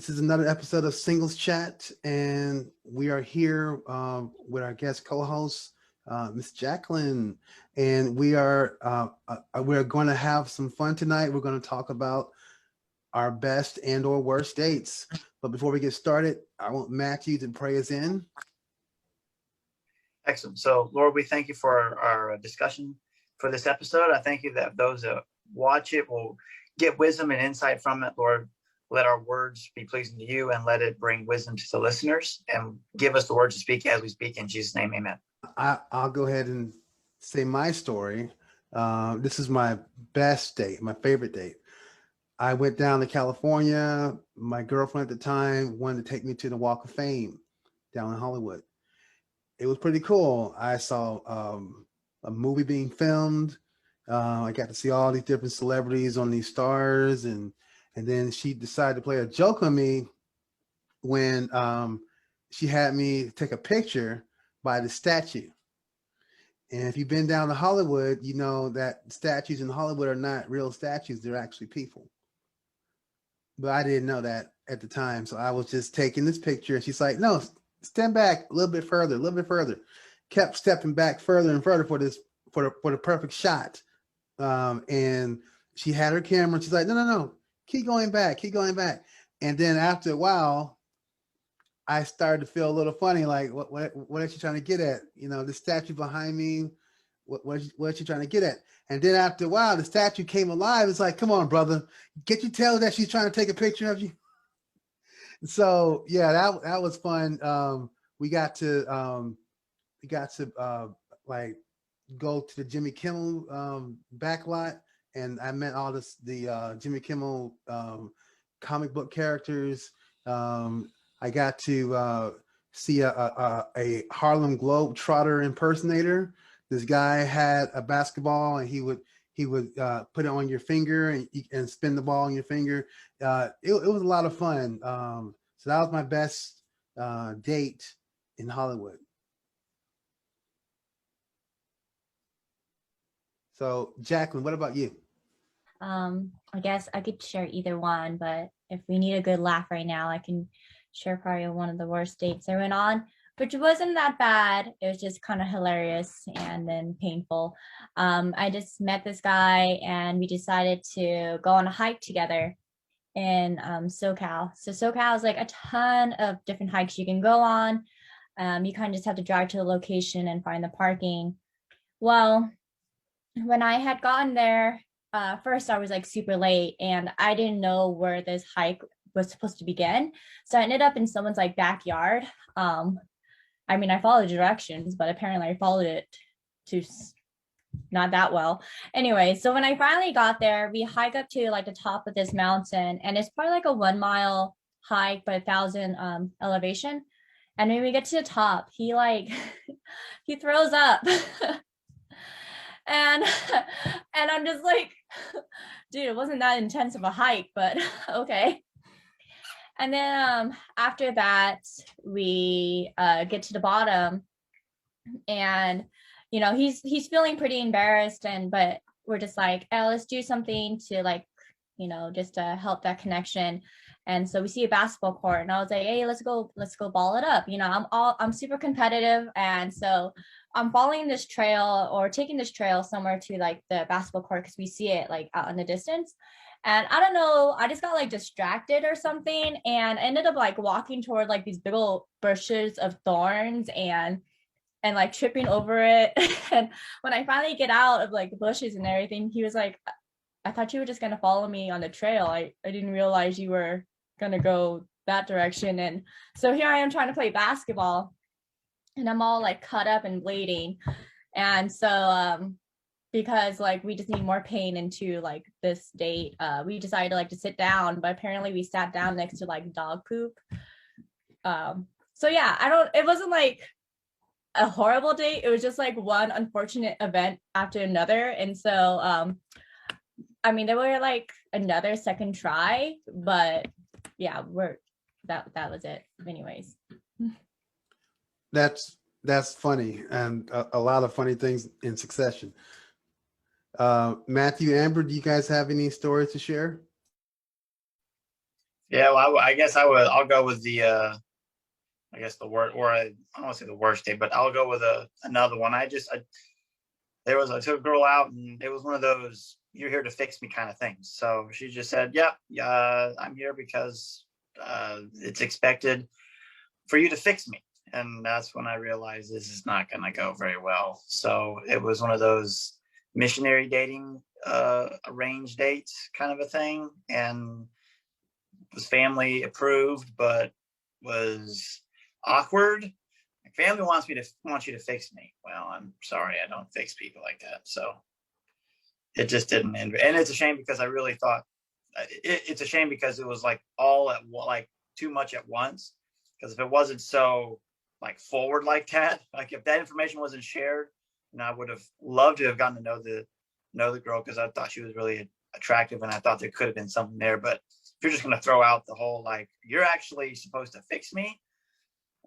This is another episode of Singles Chat, and we are here with our guest co-host, Miss Jacqueline, and we're going to have some fun tonight. We're going to talk about our best and/or worst dates. But before we get started, I want Matthew to pray us in. Excellent. So, Lord, we thank you for our discussion for this episode. I thank you that those that watch it will get wisdom and insight from it. Lord, let our words be pleasing to you and let it bring wisdom to the listeners and give us the words to speak as we speak. In Jesus' name, amen. I'll go ahead and say my story. This is my best date, my favorite date. I went down to California. My girlfriend at the time wanted to take me to the Walk of Fame down in Hollywood. It was pretty cool. I saw a movie being filmed. I got to see all these different celebrities on these stars, and then she decided to play a joke on me when she had me take a picture by the statue. And if you've been down to Hollywood, you know that statues in Hollywood are not real statues. They're actually people. But I didn't know that at the time. So I was just taking this picture, and she's like, no, stand back a little bit further, a little bit further. Kept stepping back further and further for the perfect shot. And she had her camera. She's like, no, keep going back. And then after a while, I started to feel a little funny, like, what is she trying to get at? You know, the statue behind me, what is she trying to get at? And then after a while, the statue came alive. It's like, come on, brother, can't you tell that she's trying to take a picture of you? So yeah, that was fun. We got to like go to the Jimmy Kimmel back lot, and I met all the Jimmy Kimmel comic book characters. I got to see a Harlem Globetrotter impersonator. This guy had a basketball, and he would put it on your finger and spin the ball on your finger. It was a lot of fun. So that was my best date in Hollywood. So Jacqueline, what about you? I guess I could share either one, but if we need a good laugh right now, I can share probably one of the worst dates I went on, which wasn't that bad. It was just kind of hilarious and then painful. I just met this guy and we decided to go on a hike together in SoCal. So SoCal is like a ton of different hikes you can go on. You kind of just have to drive to the location and find the parking. Well, when I had gotten there, first I was like super late and I didn't know where this hike was supposed to begin. So I ended up in someone's like backyard. I mean, I followed the directions, but apparently I followed it to not that well. Anyway, so when I finally got there, we hike up to like the top of this mountain, and it's probably like a 1 mile hike by 1,000 elevation. And when we get to the top, he like he throws up. and I'm just like, dude, it wasn't that intense of a hike, but okay. And then after that, we get to the bottom, and you know he's feeling pretty embarrassed, but we're just like, oh, let's do something to like, you know, just to help that connection. And so we see a basketball court, and I was like, hey, let's go ball it up. You know, I'm super competitive, and so I'm following this trail or taking this trail somewhere to like the basketball court because we see it like out in the distance. And I don't know, I just got like distracted or something and ended up like walking toward like these big old bushes of thorns and like tripping over it. And when I finally get out of like the bushes and everything, he was like, I thought you were just gonna follow me on the trail. I didn't realize you were gonna go that direction. And so here I am trying to play basketball and I'm all like cut up and bleeding. And so because like we just need more pain into like this date, we decided to like to sit down, but apparently we sat down next to like dog poop. So yeah, it wasn't like a horrible date. It was just like one unfortunate event after another. And so I mean, there were like another second try, but yeah, that was it anyways. That's funny, and a lot of funny things in succession. Matthew, Amber, do you guys have any stories to share? Yeah, well, I guess I'll go with the I guess the word, or I don't want to say the worst date, but I'll go with another one. I took a girl out, and it was one of those "you're here to fix me" kind of things. So she just said, "Yep, yeah, I'm here because it's expected for you to fix me." And that's when I realized this is not going to go very well. So it was one of those missionary dating, arranged dates kind of a thing, and was family approved, but was awkward. My family wants you to fix me. Well, I'm sorry, I don't fix people like that. So it just didn't end. And it's a shame because I really thought it's a shame because it was like like too much at once. Because if it wasn't so like forward like that, like if that information wasn't shared, I would have loved to have gotten to know the girl because I thought she was really attractive and I thought there could have been something there. But if you're just going to throw out the whole like you're actually supposed to fix me,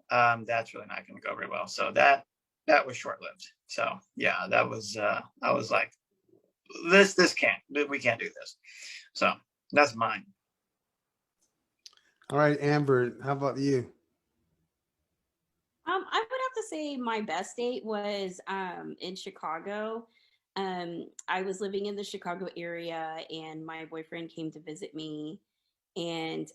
that's really not going to go very well. So that was short lived. So yeah, that was I was like, we can't do this. So that's mine. All right, Amber, how about you? I would have to say my best date was in Chicago. I was living in the Chicago area, and my boyfriend came to visit me, and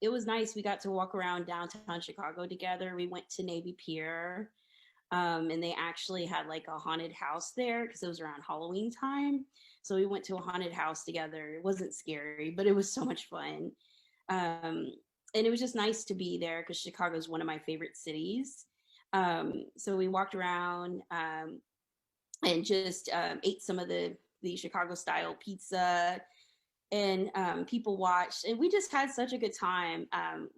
it was nice. We got to walk around downtown Chicago together. We went to Navy Pier, and they actually had like a haunted house there because it was around Halloween time. So we went to a haunted house together. It wasn't scary, but it was so much fun. Um, and it was just nice to be there because Chicago is one of my favorite cities. So we walked around and just ate some of the Chicago style pizza, and people watched, and we just had such a good time.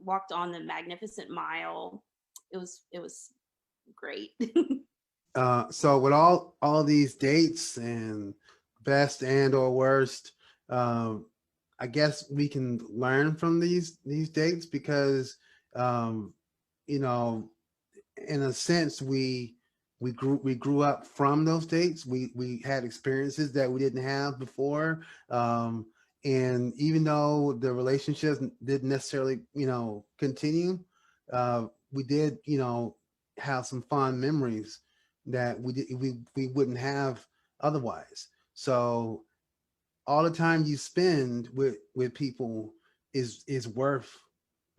Walked on the Magnificent Mile. It was great. So with all these dates and best and or worst, um, I guess we can learn from these dates because um, you know, in a sense, we grew up from those dates. We had experiences that we didn't have before, and even though the relationships didn't necessarily continue, we did have some fond memories that we wouldn't have otherwise. So all the time you spend with people is worth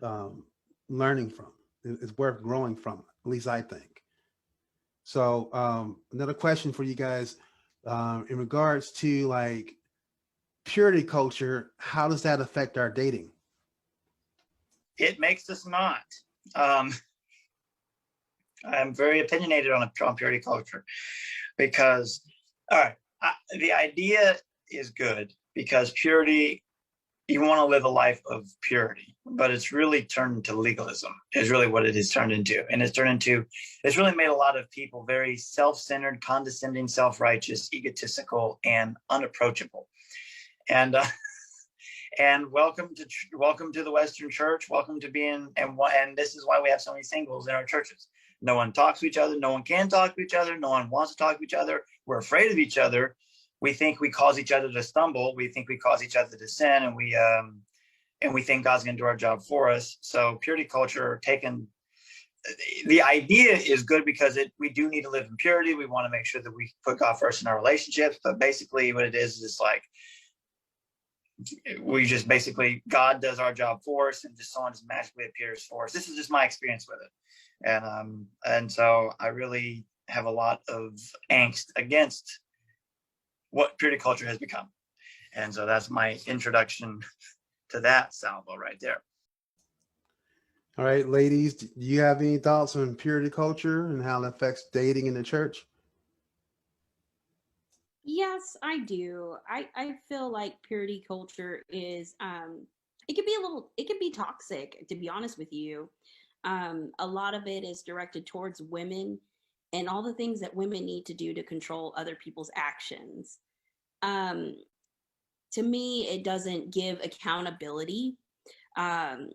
um, learning from. It's worth growing from. At least I think. So another question for you guys in regards to like purity culture, how does that affect our dating? It makes us not. Um, I'm very opinionated on purity culture because, all right, the idea is good because purity, you want to live a life of purity, but it's really turned into legalism, is really what it has turned into. And it's really made a lot of people very self centered, condescending, self righteous, egotistical, and unapproachable. And, and welcome to the Western Church. Welcome to being, and this is why we have so many singles in our churches. No one talks to each other. No one can talk to each other. No one wants to talk to each other. We're afraid of each other. We think we cause each other to stumble. We think we cause each other to sin, and we think God's going to do our job for us. So purity culture, the idea is good because we do need to live in purity. We want to make sure that we put God first in our relationships. But basically, what it is like we just basically God does our job for us, and just someone just magically appears for us. This is just my experience with it, and so I really have a lot of angst against what purity culture has become. And so that's my introduction to that salvo right there. All right, ladies, do you have any thoughts on purity culture and how it affects dating in the church? Yes, I do. I feel like purity culture is it can be toxic, to be honest with you. A lot of it is directed towards women and all the things that women need to do to control other people's actions. Um, to me, it doesn't give accountability. Um,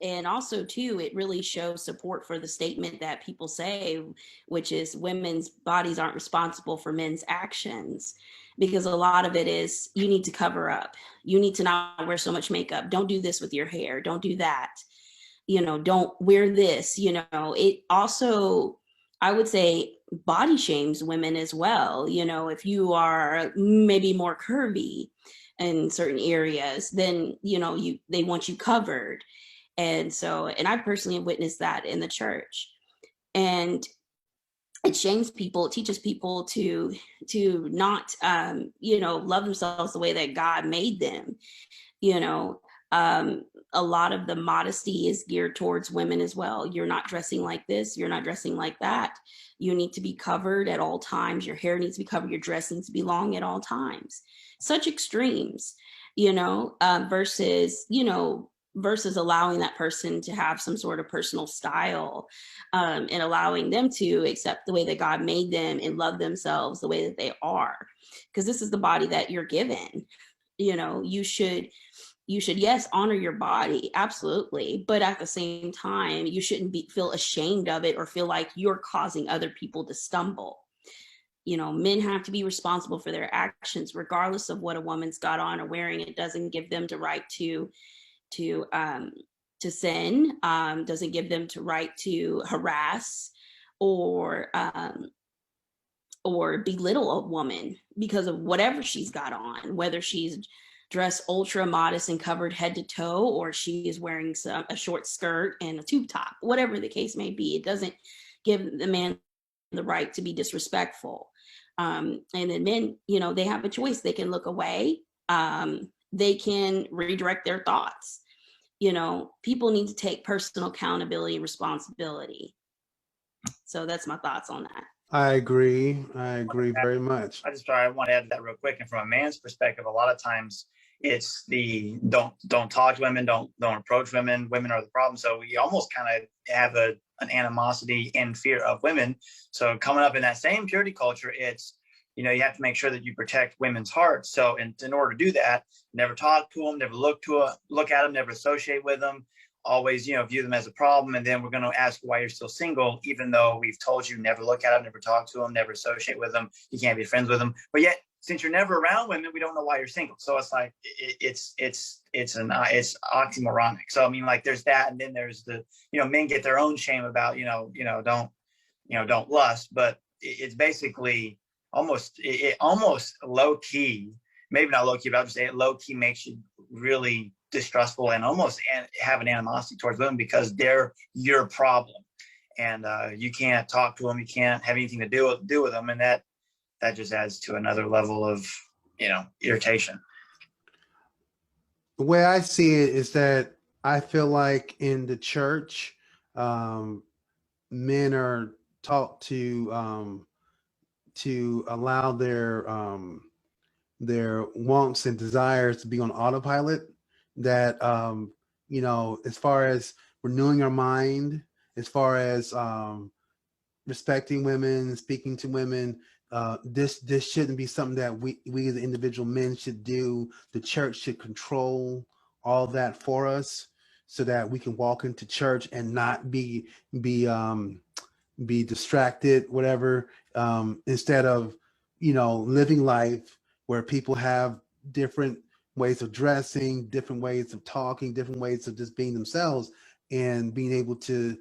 And also too, it really shows support for the statement that people say, which is women's bodies aren't responsible for men's actions, because a lot of it is you need to cover up, you need to not wear so much makeup, don't do this with your hair, don't do that, don't wear this. It also, I would say, body shames women as well. If you are maybe more curvy in certain areas, then they want you covered. And so, and I personally have witnessed that in the church. And it shames people, it teaches people to not love themselves the way that God made them. you know a lot of the modesty is geared towards women as well. You're not dressing like this, you're not dressing like that, you need to be covered at all times, your hair needs to be covered, your dress needs to be long at all times. Such extremes, versus allowing that person to have some sort of personal style, and allowing them to accept the way that God made them and love themselves the way that they are, because this is the body that you're given. You should, yes, honor your body, absolutely, but at the same time, you shouldn't feel ashamed of it or feel like you're causing other people to stumble. Men have to be responsible for their actions, regardless of what a woman's got on or wearing. It doesn't give them the right to sin, doesn't give them the right to harass or belittle a woman because of whatever she's got on, whether she's dressed ultra modest and covered head to toe, or she is wearing a short skirt and a tube top, whatever the case may be. It doesn't give the man the right to be disrespectful. And then men, they have a choice. They can look away. They can redirect their thoughts. People need to take personal accountability and responsibility. So that's my thoughts on that. I agree very much. I want to add to that real quick. And from a man's perspective, a lot of times it's the don't talk to women, don't approach women. Women are the problem. So we almost kind of have an animosity and fear of women. So coming up in that same purity culture, it's, you have to make sure that you protect women's hearts. So in order to do that, never talk to them, never look at them, never associate with them. Always, view them as a problem. And then we're going to ask why you're still single, even though we've told you never look at them, never talk to them, never associate with them. You can't be friends with them. But yet, since you're never around women, we don't know why you're single. So it's like, it's oxymoronic. So, I mean, like there's that. And then there's the, men get their own shame about, don't lust, but it's basically almost low key, maybe not low key, but I'll just say it low key makes you really distrustful and almost have an animosity towards women because they're your problem, and you can't talk to them, you can't have anything to do with them, and that just adds to another level of irritation. The way I see it is that I feel like in the church, men are taught to allow their wants and desires to be on autopilot. That as far as renewing our mind, as far as respecting women, speaking to women, this shouldn't be something that we as individual men should do. The church should control all that for us, so that we can walk into church and not be distracted, whatever. Instead of living life where people have different ways of dressing, different ways of talking, different ways of just being themselves, and being able to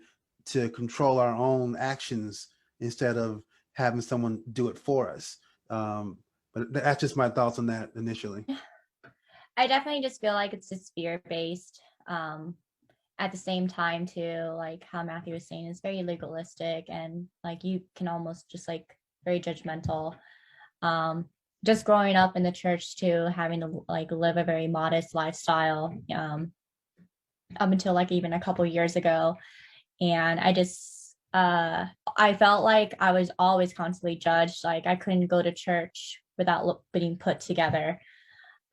control our own actions instead of having someone do it for us. But that's just my thoughts on that initially. I definitely just feel like it's just fear-based. At the same time too, like how Matthew was saying, it's very legalistic, and like you can almost just like very judgmental. Just growing up in the church too, having to like live a very modest lifestyle up until like even a couple years ago. And I felt like I was always constantly judged. Like I couldn't go to church without being put together.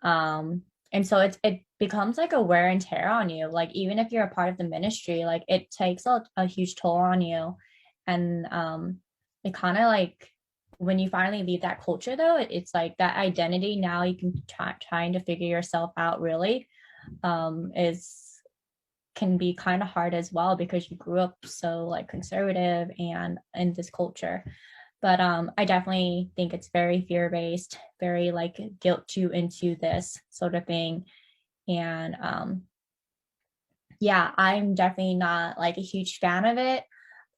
And so it becomes like a wear and tear on you. Like even if you're a part of the ministry, like it takes a huge toll on you. And it kind of like, when you finally leave that culture though, it's like that identity now you can trying to figure yourself out really is can be kind of hard as well because you grew up so like conservative and in this culture. But I definitely think it's very fear-based, very like guilt you into this sort of thing. And yeah, I'm definitely not like a huge fan of it.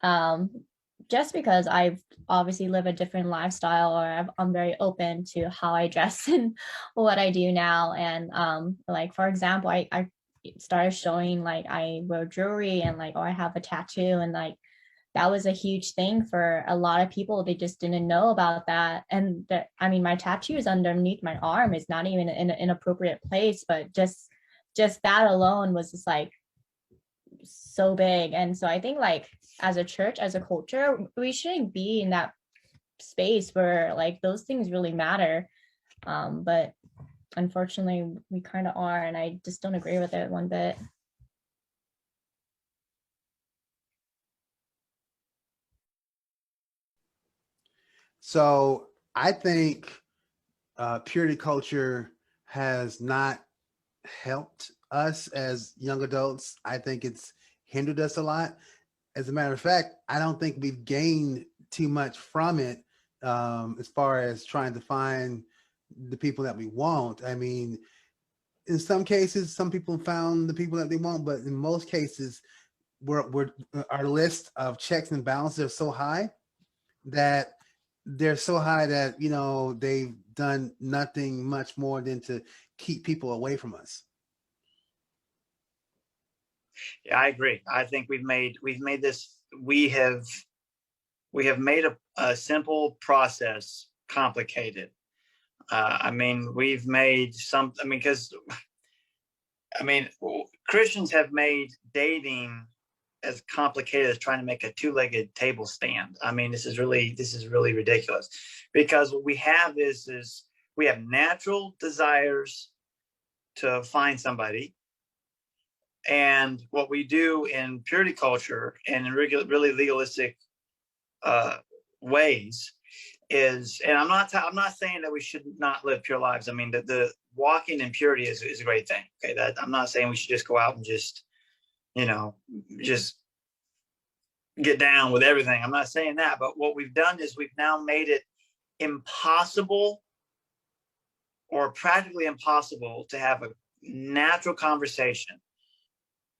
Um, just because I've obviously live a different lifestyle, or I'm very open to how I dress and what I do now. And like for example, I started showing like I wear jewelry and like, oh, I have a tattoo, and like that was a huge thing for a lot of people. They just didn't know about that. And that, I mean, my tattoo is underneath my arm. It's not even in an inappropriate place, but just that alone was just like so big. And so I think like as a church, as a culture, we shouldn't be in that space where like those things really matter. But unfortunately we kind of are, and I just don't agree with it one bit. So I think purity culture has not helped us as young adults. I think it's hindered us a lot. As a matter of fact, I don't think we've gained too much from it, as far as trying to find the people that we want. I mean, in some cases, some people found the people that they want, but in most cases, our list of checks and balances are so high that they've done nothing much more than to keep people away from us. Yeah, I agree. I think we have made a simple process complicated. I mean, we've made because Christians have made dating as complicated as trying to make a two-legged table stand. I mean, this is really ridiculous, because what we have is we have natural desires to find somebody. And what we do in purity culture and in really legalistic ways is, and I'm not saying that we should not live pure lives. I mean, the walking in purity is a great thing. Okay, that I'm not saying we should just go out and just get down with everything. I'm not saying that, but what we've done is we've now made it impossible or practically impossible to have a natural conversation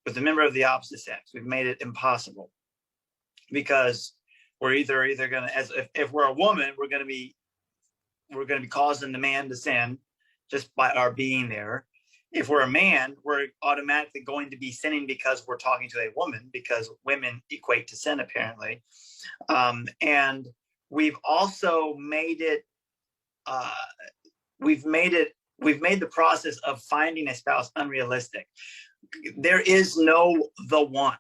with a member of the opposite sex. We've made it impossible because we're either going to, if we're a woman, we're going to be causing the man to sin just by our being there. If we're a man, we're automatically going to be sinning because we're talking to a woman, because women equate to sin apparently. And we've also made it, we've made the process of finding a spouse unrealistic. There is no the one.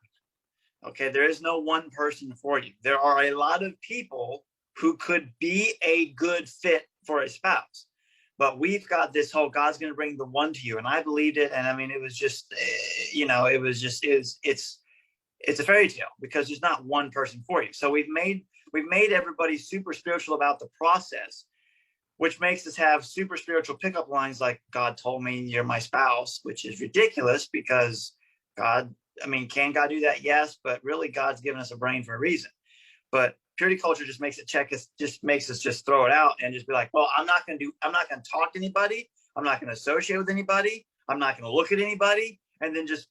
Okay, there is no one person for you. There are a lot of people who could be a good fit for a spouse, but we've got this whole God's going to bring the one to you, and I believed it. And I mean, it was just, it's a fairy tale because there's not one person for you. So we've made everybody super spiritual about the process, which makes us have super spiritual pickup lines like, God told me you're my spouse, which is ridiculous because can God do that? Yes, but really God's given us a brain for a reason. But purity culture just makes us just throw it out and just be like, well, I'm not going to talk to anybody. I'm not going to associate with anybody. I'm not going to look at anybody. And then just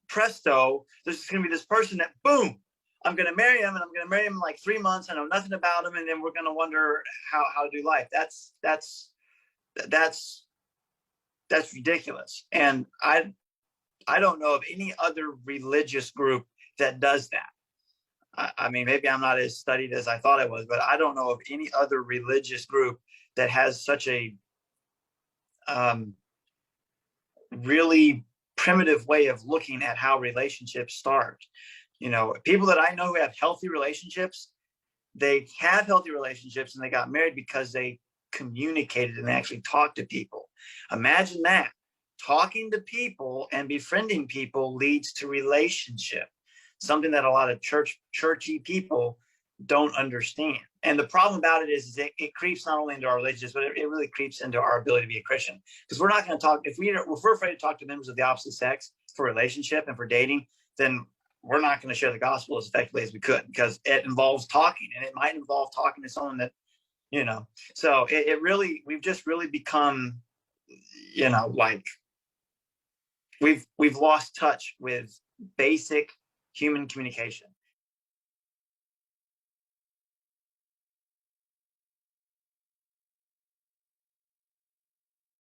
presto, there's going to be this person that boom, I'm going to marry him, and I'm going to marry him in like 3 months. I know nothing about him. And then we're going to wonder how to do life. That's ridiculous. And I don't know of any other religious group that does that. I mean, maybe I'm not as studied as I thought I was, but I don't know of any other religious group that has such a really primitive way of looking at how relationships start. People that I know who have healthy relationships, they have healthy relationships and they got married because they communicated and actually talked to people. Imagine that. Talking to people and befriending people leads to relationship, something that a lot of churchy people don't understand. And the problem about it is it creeps not only into our relationships, but it really creeps into our ability to be a Christian. Because we're not going to talk, if we're afraid to talk to members of the opposite sex, for relationship and for dating, then we're not going to share the gospel as effectively as we could, because it involves talking, and it might involve talking to someone that, so it really, we've just really become, like we've lost touch with basic human communication.